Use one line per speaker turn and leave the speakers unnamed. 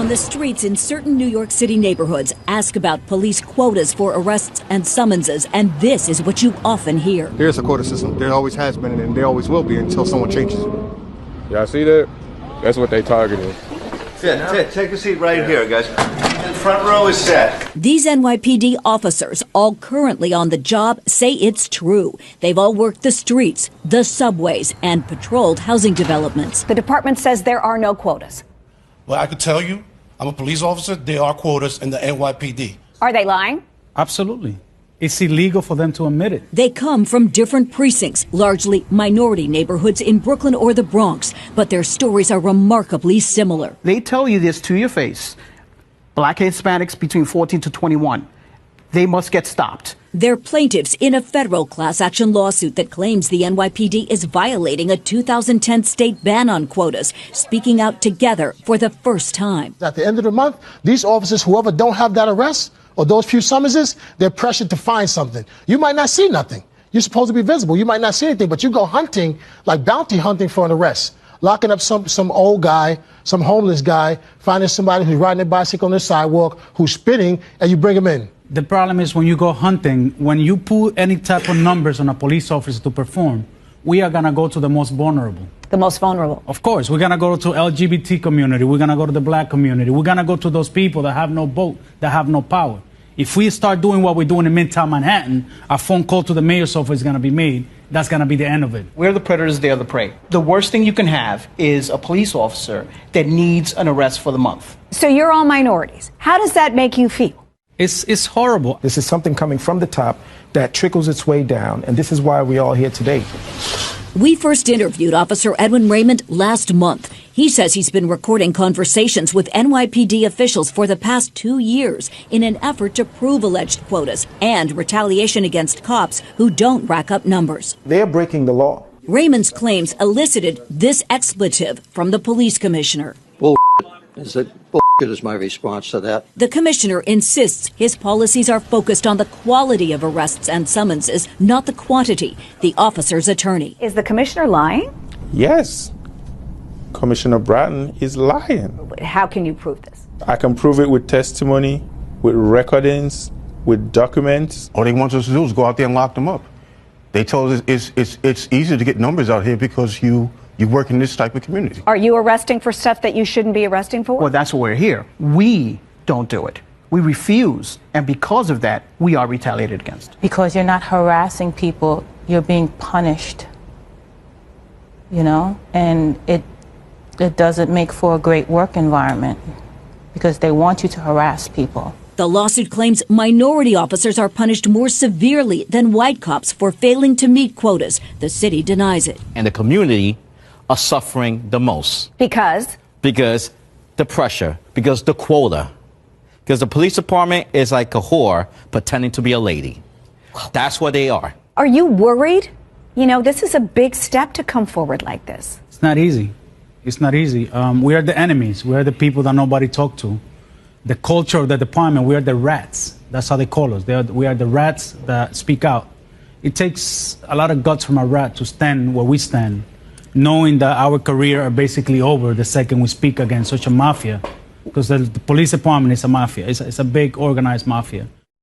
On the streets in certain New York City neighborhoods, ask about police quotas for arrests and summonses, and this is what you often hear.
There's a quota system. There always has been, and there always will be until someone changes it.
Y'all see that? That's what they targeted.
Ted, take a seat right here, guys. The front row is set.
These NYPD officers, all currently on the job, say it's true. They've all worked the streets, the subways, and patrolled housing developments.
The department says there are no quotas.
Well, I could tell you, I'm a police officer. There are quotas in the NYPD.
Are they lying?
Absolutely. It's illegal for them to admit it.
They come from different precincts, largely minority neighborhoods in Brooklyn or the Bronx, but their stories are remarkably similar.
They tell you this to your face. Black Hispanics between 14 to 21. They must get stopped.
They're plaintiffs in a federal class action lawsuit that claims the NYPD is violating a 2010 state ban on quotas, speaking out together for the first time.
At the end of the month, these officers, whoever don't have that arrest or those few summonses, they're pressured to find something. You might not see nothing. You're supposed to be visible. You might not see anything, but you go hunting, like bounty hunting for an arrest. Locking up some old guy, some homeless guy, finding somebody who's riding a bicycle on the sidewalk, who's spitting, and you bring him in.
The problem is when you go hunting, when you put any type of numbers on a police officer to perform, we are going to go to the most vulnerable.
The most vulnerable?
Of course. We're going to go to LGBT community. We're going to go to the black community. We're going to go to those people that have no vote, that have no power. If we start doing what we're doing in Midtown Manhattan, a phone call to the mayor's office is going to be made. That's going to be the end of it.
We're the predators, they're the prey. The worst thing you can have is a police officer that needs an arrest for the month.
So you're all minorities. How does that make you feel?
It's horrible.
This is something coming from the top that trickles its way down, and this is why we're all here today.
We first interviewed Officer Edwin Raymond last month. He says he's been recording conversations with NYPD officials for the past 2 years in an effort to prove alleged quotas and retaliation against cops who don't rack up numbers.
They're breaking the law.
Raymond's claims elicited this expletive from the police commissioner.
Bullshit is my response to that.
The commissioner insists his policies are focused on the quality of arrests and summonses, not the quantity. The officer's attorney.
Is the commissioner lying?
Yes. Commissioner Bratton is lying.
How can you prove this?
I can prove it with testimony, with recordings, with documents.
All they want us to do is go out there and lock them up. They told us it's easier to get numbers out here because you work in this type of community.
Are you arresting for stuff that you shouldn't be arresting for?
Well, that's why we're here. We don't do it. We refuse, and because of that, we are retaliated against.
Because you're not harassing people, you're being punished. You know? And it doesn't make for a great work environment because they want you to harass people.
The lawsuit claims minority officers are punished more severely than white cops for failing to meet quotas. The city denies it.
And the community are suffering the most.
Because?
Because the pressure, because the quota. Because the police department is like a whore pretending to be a lady. That's what they are.
Are you worried? You know, this is a big step to come forward like this.
It's not easy. It's not easy. We are the enemies. We are the people that nobody talk to. The culture of the department, we are the rats. That's how they call us. We are the rats that speak out. It takes a lot of guts from a rat to stand where we stand, knowing that our career are basically over the second we speak against such a mafia. Because the police department is a mafia. It's a big organized mafia.